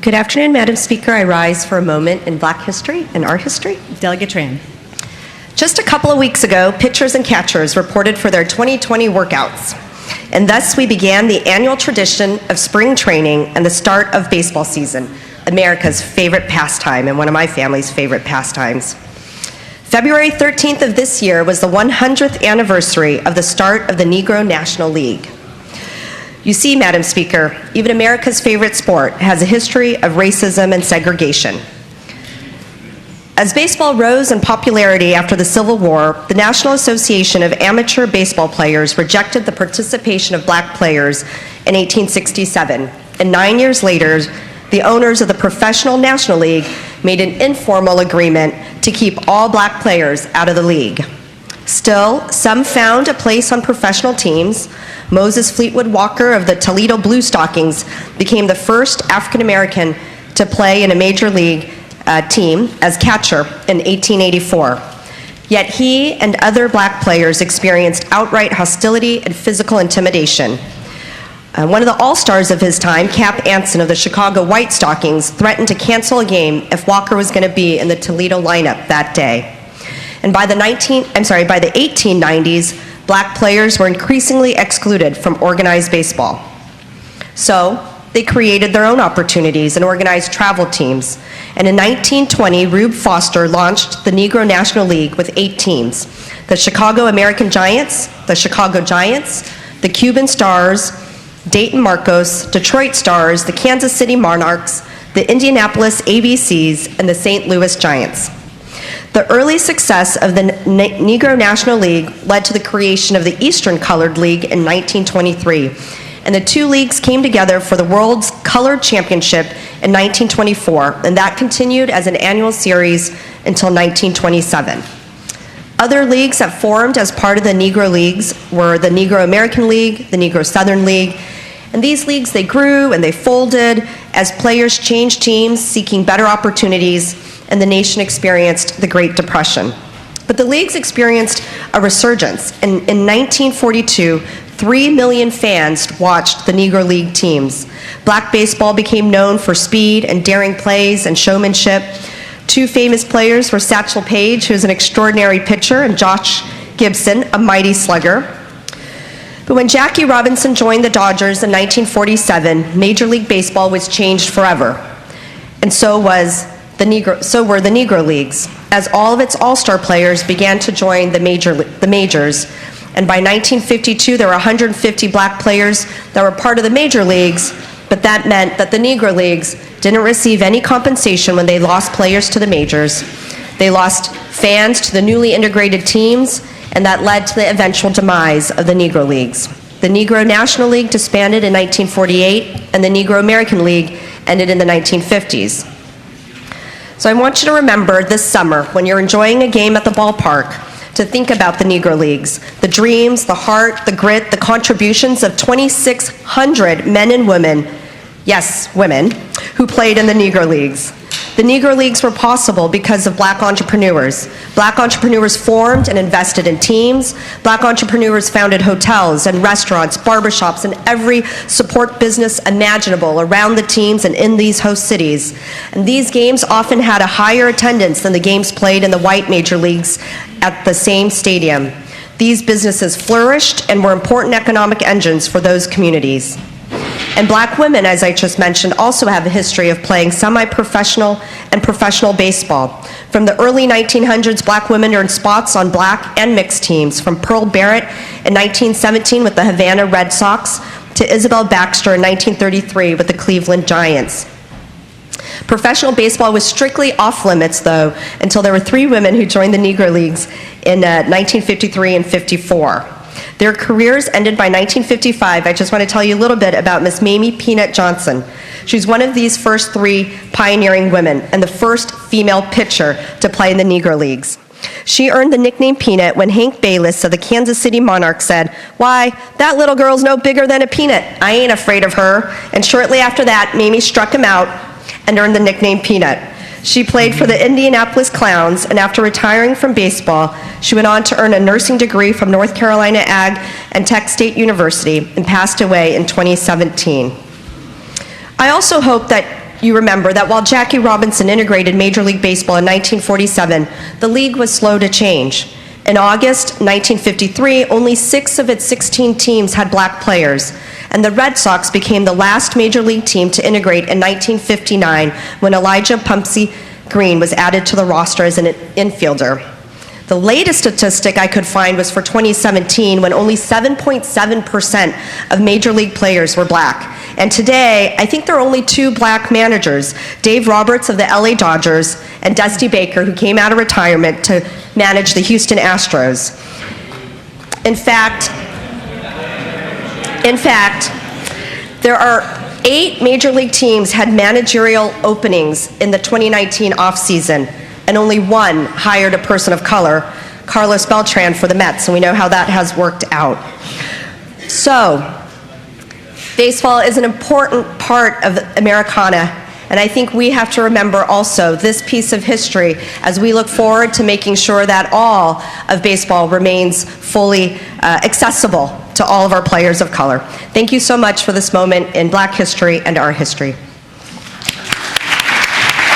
Good afternoon, Madam Speaker. I rise for a moment in Black history and art history. Delegate Tran. Just a couple of weeks ago, pitchers and catchers reported for their 2020 workouts. And thus we began the annual tradition of spring training and the start of baseball season, America's favorite pastime and one of my family's favorite pastimes. February 13th of this year was the 100th anniversary of the start of the Negro National League. You see, Madam Speaker, even America's favorite sport has a history of racism and segregation. As baseball rose in popularity after the Civil War, the National Association of Amateur Baseball Players rejected the participation of black players in 1867, and 9 years later, the owners of the Professional National League made an informal agreement to keep all black players out of the league. Still, some found a place on professional teams. Moses Fleetwood Walker of the Toledo Blue Stockings became the first African American to play in a major league team as catcher in 1884. Yet he and other black players experienced outright hostility and physical intimidation. One of the all-stars of his time, Cap Anson of the Chicago White Stockings, threatened to cancel a game if Walker was going to be in the Toledo lineup that day. And by the 1890s, black players were increasingly excluded from organized baseball. So they created their own opportunities and organized travel teams. And in 1920, Rube Foster launched the Negro National League with 8 teams: the Chicago American Giants, the Chicago Giants, the Cuban Stars, Dayton Marcos, Detroit Stars, the Kansas City Monarchs, the Indianapolis ABCs, and the St. Louis Giants. The early success of the Negro National League led to the creation of the Eastern Colored League in 1923, and the two leagues came together for the World's Colored Championship in 1924, and that continued as an annual series until 1927. Other leagues that formed as part of the Negro Leagues were the Negro American League, the Negro Southern League, and these leagues, they grew and they folded as players changed teams seeking better opportunities, and the nation experienced the Great Depression. But the leagues experienced a resurgence. In 1942, 3 million fans watched the Negro League teams. Black baseball became known for speed and daring plays and showmanship. Two famous players were Satchel Paige, who's an extraordinary pitcher, and Josh Gibson, a mighty slugger. But when Jackie Robinson joined the Dodgers in 1947, Major League Baseball was changed forever. And so were the Negro Leagues, as all of its all-star players began to join the majors. And by 1952, there were 150 black players that were part of the major leagues, but that meant that the Negro Leagues didn't receive any compensation when they lost players to the majors. They lost fans to the newly integrated teams, and that led to the eventual demise of the Negro Leagues. The Negro National League disbanded in 1948, and the Negro American League ended in the 1950s. So I want you to remember this summer, when you're enjoying a game at the ballpark, to think about the Negro Leagues, the dreams, the heart, the grit, the contributions of 2,600 men and women, yes, women, who played in the Negro Leagues. The Negro Leagues were possible because of black entrepreneurs. Black entrepreneurs formed and invested in teams. Black entrepreneurs founded hotels and restaurants, barbershops, and every support business imaginable around the teams and in these host cities. And these games often had a higher attendance than the games played in the white major leagues at the same stadium. These businesses flourished and were important economic engines for those communities. And black women, as I just mentioned, also have a history of playing semi-professional and professional baseball. From the early 1900s, black women earned spots on black and mixed teams, from Pearl Barrett in 1917 with the Havana Red Sox to Isabel Baxter in 1933 with the Cleveland Giants. Professional baseball was strictly off limits, though, until there were 3 women who joined the Negro Leagues in 1953 and 54. Their careers ended by 1955. I just want to tell you a little bit about Miss Mamie Peanut Johnson. She's one of these first 3 pioneering women and the first female pitcher to play in the Negro Leagues. She earned the nickname Peanut when Hank Bayless of the Kansas City Monarchs said, "Why, that little girl's no bigger than a peanut. I ain't afraid of her." And shortly after that, Mamie struck him out and earned the nickname Peanut. She played for the Indianapolis Clowns, and after retiring from baseball, she went on to earn a nursing degree from North Carolina Ag and Tech State University and passed away in 2017. I also hope that you remember that while Jackie Robinson integrated Major League Baseball in 1947, the league was slow to change. In August 1953, only 6 of its 16 teams had black players, and the Red Sox became the last Major League team to integrate in 1959 when Elijah Pumpsie Green was added to the roster as an infielder. The latest statistic I could find was for 2017, when only 7.7% of Major League players were black. And today, I think there are only 2 black managers, Dave Roberts of the LA Dodgers and Dusty Baker, who came out of retirement to manage the Houston Astros. In fact, there are 8 Major League teams had managerial openings in the 2019 offseason, and only 1 hired a person of color, Carlos Beltran for the Mets, and we know how that has worked out. So, baseball is an important part of Americana, and I think we have to remember also this piece of history as we look forward to making sure that all of baseball remains fully accessible to all of our players of color. Thank you so much for this moment in Black history and our history.